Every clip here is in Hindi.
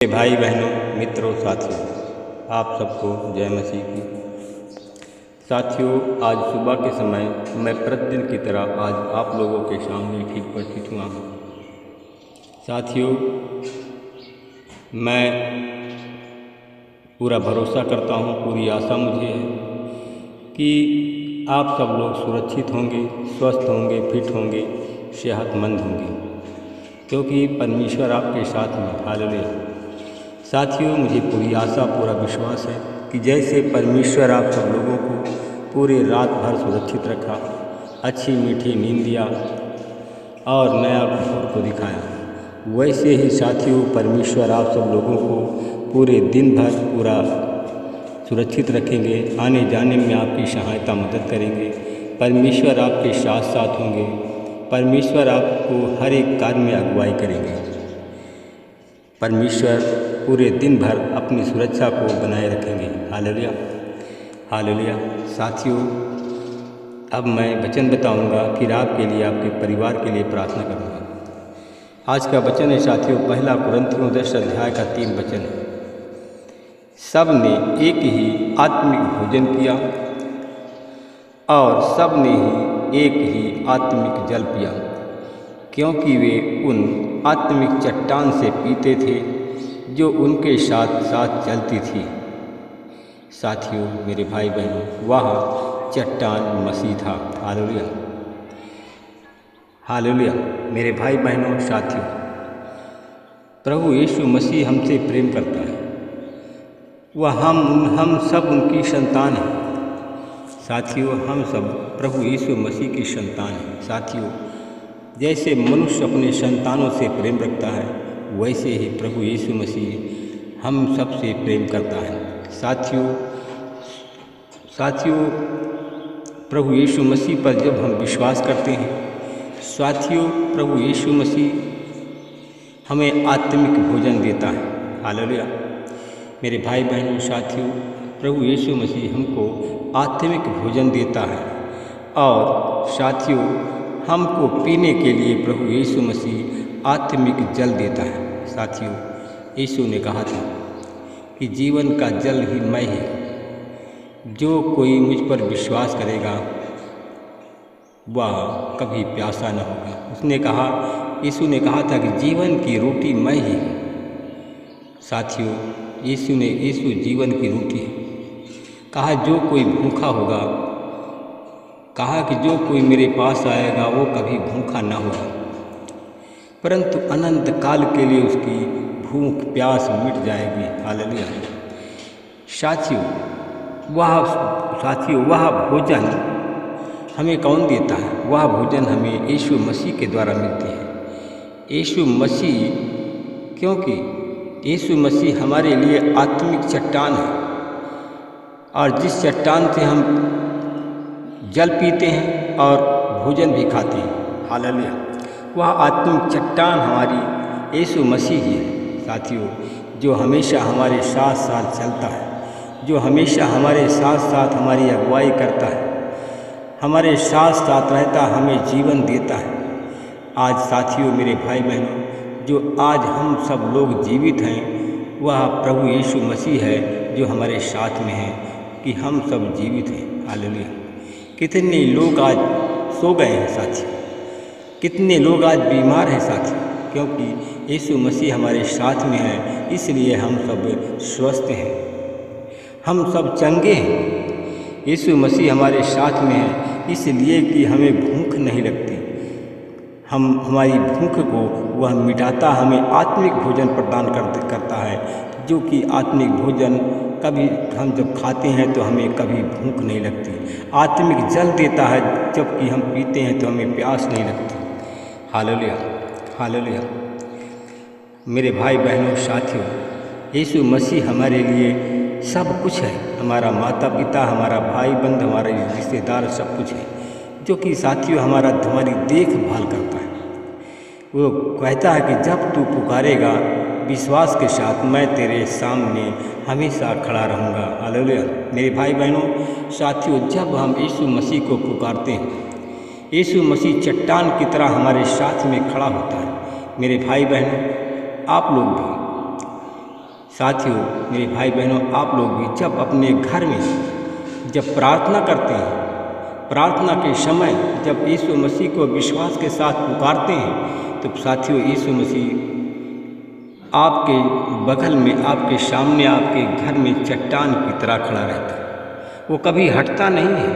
मेरे भाई बहनों, मित्रों, साथियों, आप सबको जय मसीह की। साथियों, आज सुबह के समय मैं प्रतिदिन की तरह आज आप लोगों के सामने ठीक उपस्थित हुआ हूँ। साथियों, मैं पूरा भरोसा करता हूँ, पूरी आशा मुझे है कि आप सब लोग सुरक्षित होंगे, स्वस्थ होंगे, फिट होंगे, सेहतमंद होंगे, क्योंकि परमेश्वर आपके साथ में। हालेलुया। साथियों, मुझे पूरी आशा, पूरा विश्वास है कि जैसे परमेश्वर आप सब लोगों को पूरे रात भर सुरक्षित रखा, अच्छी मीठी नींद दिया और नया भोर को दिखाया, वैसे ही साथियों परमेश्वर आप सब लोगों को पूरे दिन भर पूरा सुरक्षित रखेंगे, आने जाने में आपकी सहायता मदद करेंगे। परमेश्वर आपके साथ साथ होंगे। परमेश्वर आपको हर एक कार्य में अगुवाई करेंगे। परमेश्वर पूरे दिन भर अपनी सुरक्षा को बनाए रखेंगे। Hallelujah, hallelujah. साथियों, अब मैं वचन बताऊंगा, फिर आपके लिए, आपके परिवार के लिए प्रार्थना करूंगा। आज का वचन है साथियों, पहला कुरिन्थियों 10 अध्याय का 3 वचन है। सब ने एक ही आत्मिक भोजन किया और सब ने ही एक ही आत्मिक जल पिया, क्योंकि वे उन आत्मिक चट्टान से पीते थे जो उनके साथ साथ चलती थी। साथियों, मेरे भाई बहनों, वह चट्टान मसीह था। Hallelujah, hallelujah. मेरे भाई बहनों, साथियों, प्रभु यीशु मसीह हमसे प्रेम करता है। वह हम सब उनकी संतान हैं। साथियों, हम सब प्रभु यीशु मसीह की संतान हैं। साथियों, जैसे मनुष्य अपने संतानों से प्रेम रखता है, वैसे ही प्रभु यीशु मसीह हम सब से प्रेम करता है। साथियों, प्रभु यीशु मसीह पर जब हम विश्वास करते हैं, साथियों, प्रभु यीशु मसीह हमें आत्मिक भोजन देता है। हालेलुया। मेरे भाई बहनों, साथियों, प्रभु यीशु मसीह हमको आत्मिक भोजन देता है और साथियों, हमको पीने के लिए प्रभु यीशु मसीह आत्मिक जल देता है। साथियों, यीशु ने कहा था कि जीवन का जल ही मैं ही, जो कोई मुझ पर विश्वास करेगा वह कभी प्यासा न होगा। यीशु ने कहा था कि जीवन की रोटी मैं ही हूँ। साथियों, यीशु जीवन की रोटी है। कहा जो कोई भूखा होगा, कहा कि जो कोई मेरे पास आएगा वो कभी भूखा ना होगा, परंतु अनंत काल के लिए उसकी भूख प्यास मिट जाएगी। हालेलुया। साथियों, वह भोजन हमें कौन देता है? वह भोजन हमें यीशु मसीह के द्वारा मिलती है। यीशु मसीह, क्योंकि यीशु मसीह हमारे लिए आत्मिक चट्टान है और जिस चट्टान से हम जल पीते हैं और भोजन भी खाते हैं। हालेलुया। वह आत्मिक चट्टान हमारी यीशु मसीह ही है। साथियों, जो हमेशा हमारे साथ साथ चलता है, जो हमेशा हमारे साथ साथ हमारी अगुवाई करता है, हमारे साथ साथ रहता, हमें जीवन देता है। आज साथियों, मेरे भाई बहनों, जो आज हम सब लोग जीवित हैं, वह प्रभु यीशु मसीह है जो हमारे साथ में है कि हम सब जीवित हैं। हालेलुया। कितने लोग आज सो गए हैं साथियों, कितने लोग आज बीमार हैं साथियों, क्योंकि यीशु मसीह हमारे साथ में है, इसलिए हम सब स्वस्थ हैं, हम सब चंगे हैं। यीशु मसीह हमारे साथ में है, इसलिए कि हमें भूख नहीं लगती। हमारी भूख को वह मिटाता, हमें आत्मिक भोजन प्रदान करता है, जो कि आत्मिक भोजन कभी हम जब खाते हैं तो हमें कभी भूख नहीं लगती। आत्मिक जल देता है, जबकि हम पीते हैं तो हमें प्यास नहीं लगती। Hallelujah, hallelujah. मेरे भाई बहनों, साथियों, यीशु मसीह हमारे लिए सब कुछ है। हमारा माता पिता, हमारा भाई बंधु, हमारे रिश्तेदार, सब कुछ है, जो कि साथियों हमारी देखभाल करता है। वो कहता है कि जब तू पुकारेगा विश्वास के साथ, मैं तेरे सामने हमेशा खड़ा रहूँगा। हालेलुया। मेरे भाई बहनों, साथियों, जब हम यीशु मसीह को पुकारते हैं, यीशु मसीह चट्टान की तरह हमारे साथ में खड़ा होता है। मेरे भाई बहनों, आप लोग भी साथियों, मेरे भाई बहनों, आप लोग भी जब अपने घर में जब प्रार्थना करते हैं, प्रार्थना के समय जब यीशु मसीह को विश्वास के साथ पुकारते हैं, तो साथियों यीशु मसीह आपके बगल में, आपके सामने, आपके घर में चट्टान की तरह खड़ा रहता है। वो कभी हटता नहीं है।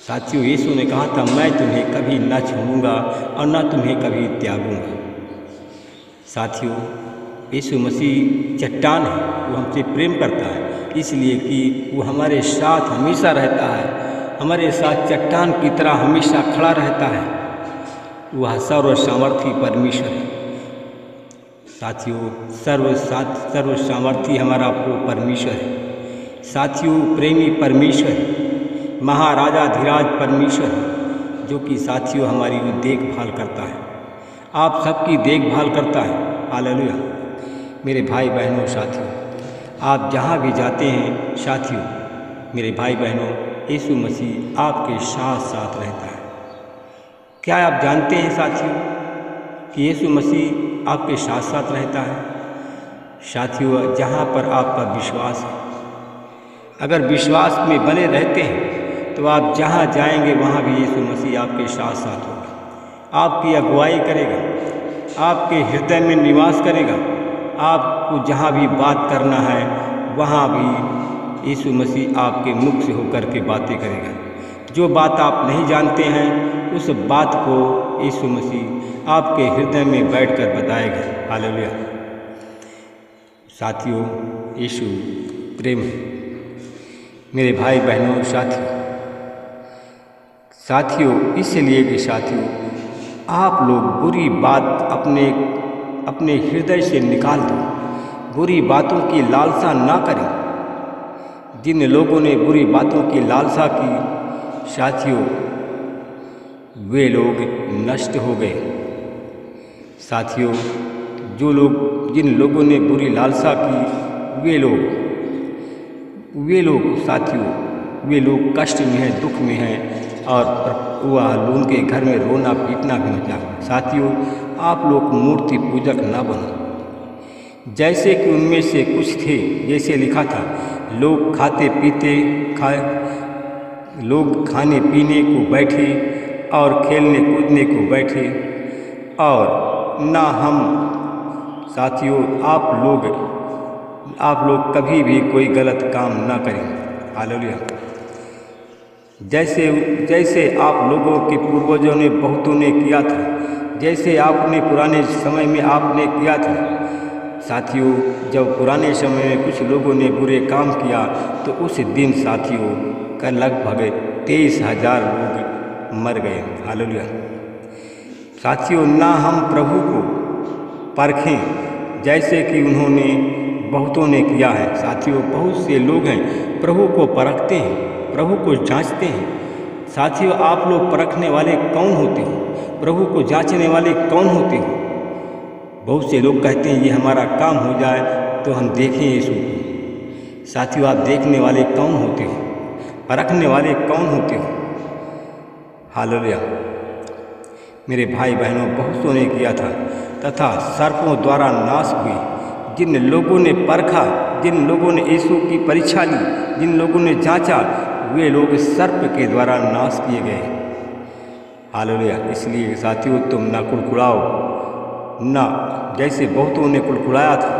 साथियों, यीशु ने कहा था, मैं तुम्हें कभी न छोड़ूंगा और न तुम्हें कभी त्यागूंगा। साथियों, यीशु मसीह चट्टान है, वो हमसे प्रेम करता है, इसलिए कि वो हमारे साथ हमेशा रहता है, हमारे साथ चट्टान की तरह हमेशा खड़ा रहता है। वह सर्व सामर्थी परमेश्वर है। साथियों, सर्व सामर्थी हमारा वो परमेश्वर है। साथियों, प्रेमी परमेश्वर है, महाराजाधिराज परमेश्वर है, जो कि साथियों हमारी देखभाल करता है, आप सबकी देखभाल करता है। हालेलुया। मेरे भाई बहनों, साथियों, आप जहाँ भी जाते हैं, साथियों, मेरे भाई बहनों, यीशु मसीह आपके साथ साथ रहता है। क्या आप जानते हैं साथियों कि यीशु मसीह आपके साथ साथ रहता है? साथियों, जहाँ पर आपका विश्वास है, अगर विश्वास में बने रहते हैं, तो आप जहाँ जाएंगे वहाँ भी यीशु मसीह आपके साथ साथ होगा, आपकी अगुवाई करेगा, आपके हृदय में निवास करेगा। आपको जहाँ भी बात करना है, वहाँ भी यीशु मसीह आपके मुख से होकर के बातें करेगा। जो बात आप नहीं जानते हैं, उस बात को यीशु मसीह आपके हृदय में बैठकर बताएगा। हालेलुया। साथियों, यीशु प्रेम है। मेरे भाई बहनों, साथियों, इसलिए कि साथियों, आप लोग बुरी बात अपने हृदय से निकाल दो, बुरी बातों की लालसा ना करें। जिन लोगों ने बुरी बातों की लालसा की, साथियों, वे लोग नष्ट हो गए। साथियों, जिन लोगों ने बुरी लालसा की, वे लोग साथियों, वे लोग कष्ट में हैं, दुख में हैं, और उनके घर में रोना पीटना भी मचा। साथियों, आप लोग मूर्ति पूजक ना बनो, जैसे कि उनमें से कुछ थे। जैसे लिखा था, लोग खाने पीने को बैठे और खेलने कूदने को बैठे, और ना हम। साथियों, आप लोग कभी भी कोई गलत काम ना करें। हालेलुया। जैसे आप लोगों के पूर्वजों ने, बहुतों ने किया था, जैसे आपने पुराने समय में आपने किया था। साथियों, जब पुराने समय में कुछ लोगों ने बुरे काम किया, तो उस दिन साथियों का लगभग 23,000 लोग मर गए। हालेलुया। साथियों, ना हम प्रभु को परखें जैसे कि बहुतों ने किया है। साथियों, बहुत से लोग हैं प्रभु को परखते हैं, प्रभु को जांचते हैं। साथियों, आप लोग परखने वाले कौन होते हो? प्रभु को जांचने वाले कौन होते हो? बहुत से लोग कहते हैं, ये हमारा काम हो जाए तो हम देखें यीशु को। साथियों, आप देखने वाले कौन होते हो? परखने वाले कौन होते हो? हालेलुया। मेरे भाई बहनों, बहुतों ने किया था, तथा सर्पों द्वारा नाश हुए। जिन लोगों ने परखा, जिन लोगों ने यीशु की परीक्षा ली, जिन लोगों ने जांचा, वे लोग सर्प के द्वारा नाश किए गए। हालेलुया। इसलिए साथियों, तुम ना कुड़कुड़ाओ, ना जैसे बहुतों ने कुड़कुड़ाया था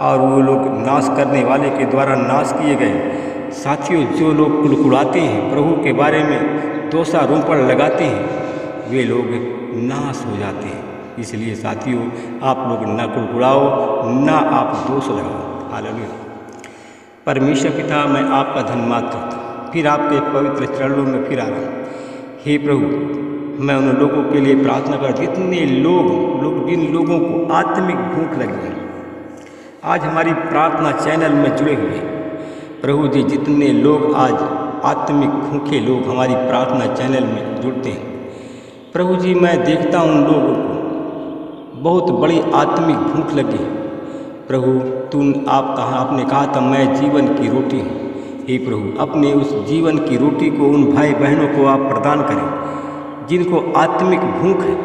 और वो लोग नाश करने वाले के द्वारा नाश किए गए। साथियों, जो लोग कुड़कुड़ाते हैं, प्रभु के बारे में दोषारोपण लगाते हैं, वे लोग नाश हो जाते हैं। इसलिए साथियों, आप लोग ना कुड़कुड़ाओ, ना आप दोष लगाओ। हालेलुया। परमेश्वर पिता, मैं आपका धन्यवाद करता हूँ, फिर आपके पवित्र चरणों में फिर आ रहा हूँ। हे प्रभु, मैं उन लोगों के लिए प्रार्थना कर, जितने जिन लोगों को आत्मिक भूख लगी है, आज हमारी प्रार्थना चैनल में जुड़े हुए हैं। प्रभु जी, जितने लोग आज आत्मिक भूखे लोग हमारी प्रार्थना चैनल में जुड़ते हैं, प्रभु जी, मैं देखता हूँ उन लोगों को बहुत बड़ी आत्मिक भूख लगी है। प्रभु, आपने कहा था, मैं जीवन की रोटी हूँ। हे प्रभु, अपने उस जीवन की रोटी को उन भाई बहनों को आप प्रदान करें जिनको आत्मिक भूख है।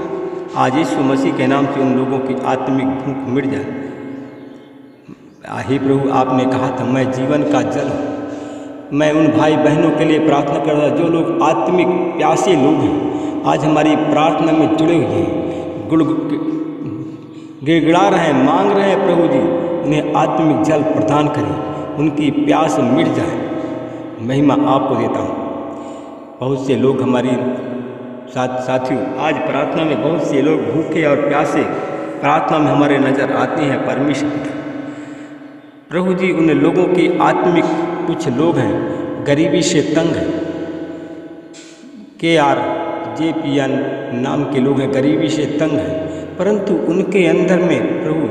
आज यीशु मसीह के नाम से उन लोगों की आत्मिक भूख मिट जाए। हे प्रभु, आपने कहा था मैं जीवन का जल हूँ। मैं उन भाई बहनों के लिए प्रार्थना कर रहा, जो लोग आत्मिक प्यासे लोग हैं, आज हमारी प्रार्थना में जुड़े हुए हैं, गिड़गिड़ा रहे हैं, मांग रहे हैं प्रभु जी, उन्हें आत्मिक जल प्रदान करें, उनकी प्यास मिट जाए। महिमा आपको देता हूँ। बहुत से लोग हमारी साथियों, आज प्रार्थना में बहुत से लोग भूखे और प्यासे प्रार्थना में हमारे नज़र आते हैं। परमेश्वर प्रभु जी, उन लोगों की आत्मिक, कुछ लोग हैं गरीबी से तंग हैं, KRJPN नाम के लोग हैं, गरीबी से तंग हैं, परंतु उनके अंदर में प्रभु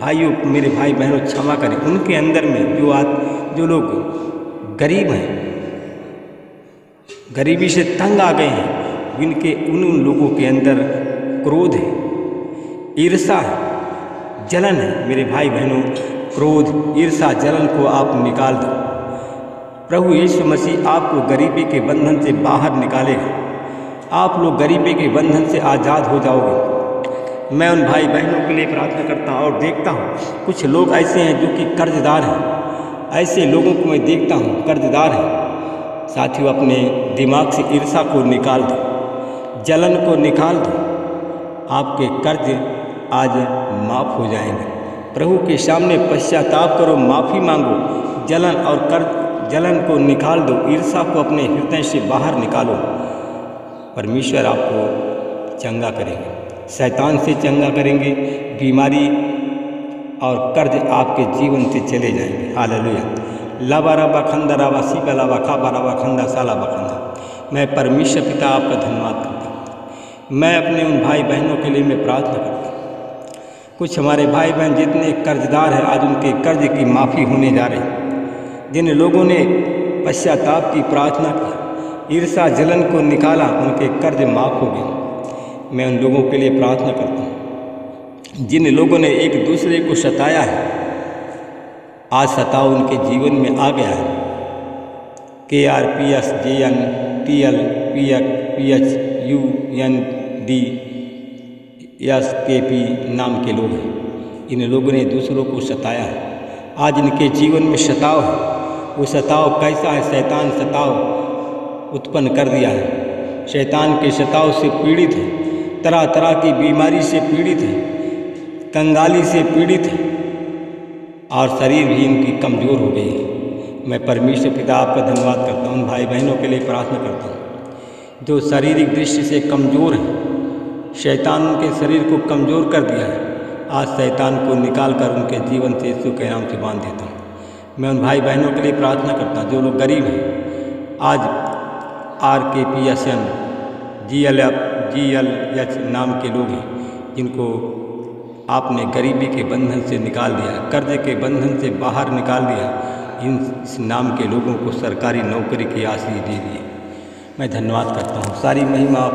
भाइयों, मेरे भाई बहनों क्षमा करें, उनके अंदर में जो लोग गरीब हैं, गरीबी से तंग आ गए हैं, उन लोगों के अंदर क्रोध है, ईर्ष्या है, जलन है। मेरे भाई बहनों, क्रोध, ईर्ष्या, जलन को आप निकाल दो। प्रभु यीशु मसीह आपको गरीबी के बंधन से बाहर निकालेगा। आप लोग गरीबी के बंधन से आज़ाद हो जाओगे। मैं उन भाई बहनों के लिए प्रार्थना करता हूँ और देखता हूँ कुछ लोग ऐसे हैं जो कि कर्जदार हैं। ऐसे लोगों को मैं देखता हूँ कर्जदार हैं। साथियों, अपने दिमाग से ईर्ष्या को निकाल दो, जलन को निकाल दो। आपके कर्ज आज माफ़ हो जाएंगे। प्रभु के सामने पश्चाताप करो, माफ़ी मांगो, जलन को निकाल दो, ईर्ष्या को अपने हृदय से बाहर निकालो। परमेश्वर आपको चंगा करेंगे, शैतान से चंगा करेंगे, बीमारी और कर्ज आपके जीवन से चले जाएंगे। हालेलुया। लाबा राबा खंदा राबा सीबा लाबा खाबा राबा खंदा सालाबा खंदा। मैं परमेश्वर पिता आपका धन्यवाद करता हूँ। मैं अपने उन भाई बहनों के लिए मैं प्रार्थना करता हूँ। कुछ हमारे भाई बहन जितने कर्जदार हैं, आज उनके कर्ज की माफ़ी होने जा रही है। जिन लोगों ने पश्चाताप की प्रार्थना की, ईर्ष्या जलन को निकाला, उनके कर्ज माफ़ हो गए। मैं उन लोगों के लिए प्रार्थना करता हूँ जिन लोगों ने एक दूसरे को सताया है, आज सताव उनके जीवन में आ गया है। KRPSJN TL PH UND SKP नाम के लोग हैं। इन लोगों ने दूसरों को सताया है। आज इनके जीवन में सताव है। वो सताव कैसा है? शैतान सताव उत्पन्न कर दिया है। शैतान के सताव से पीड़ित है, तरह तरह की बीमारी से पीड़ित है, कंगाली से पीड़ित है और शरीर भी इनकी कमज़ोर हो गई है। मैं परमेश्वर पिता आपका धन्यवाद करता हूँ। भाई बहनों के लिए प्रार्थना करता हूँ जो शारीरिक दृष्टि से कमज़ोर हैं। शैतान उनके शरीर को कमज़ोर कर दिया है। आज शैतान को निकाल कर उनके जीवन से यीशु के नाम से बांध देता हूँ। मैं उन भाई बहनों के लिए प्रार्थना करता हूँ जो लोग गरीब हैं। आज RKPSM GLH नाम के लोग हैं जिनको आपने गरीबी के बंधन से निकाल दिया, कर्ज के बंधन से बाहर निकाल दिया। इस नाम के लोगों को सरकारी नौकरी की आशीष दे दी। मैं धन्यवाद करता हूँ। सारी महिमा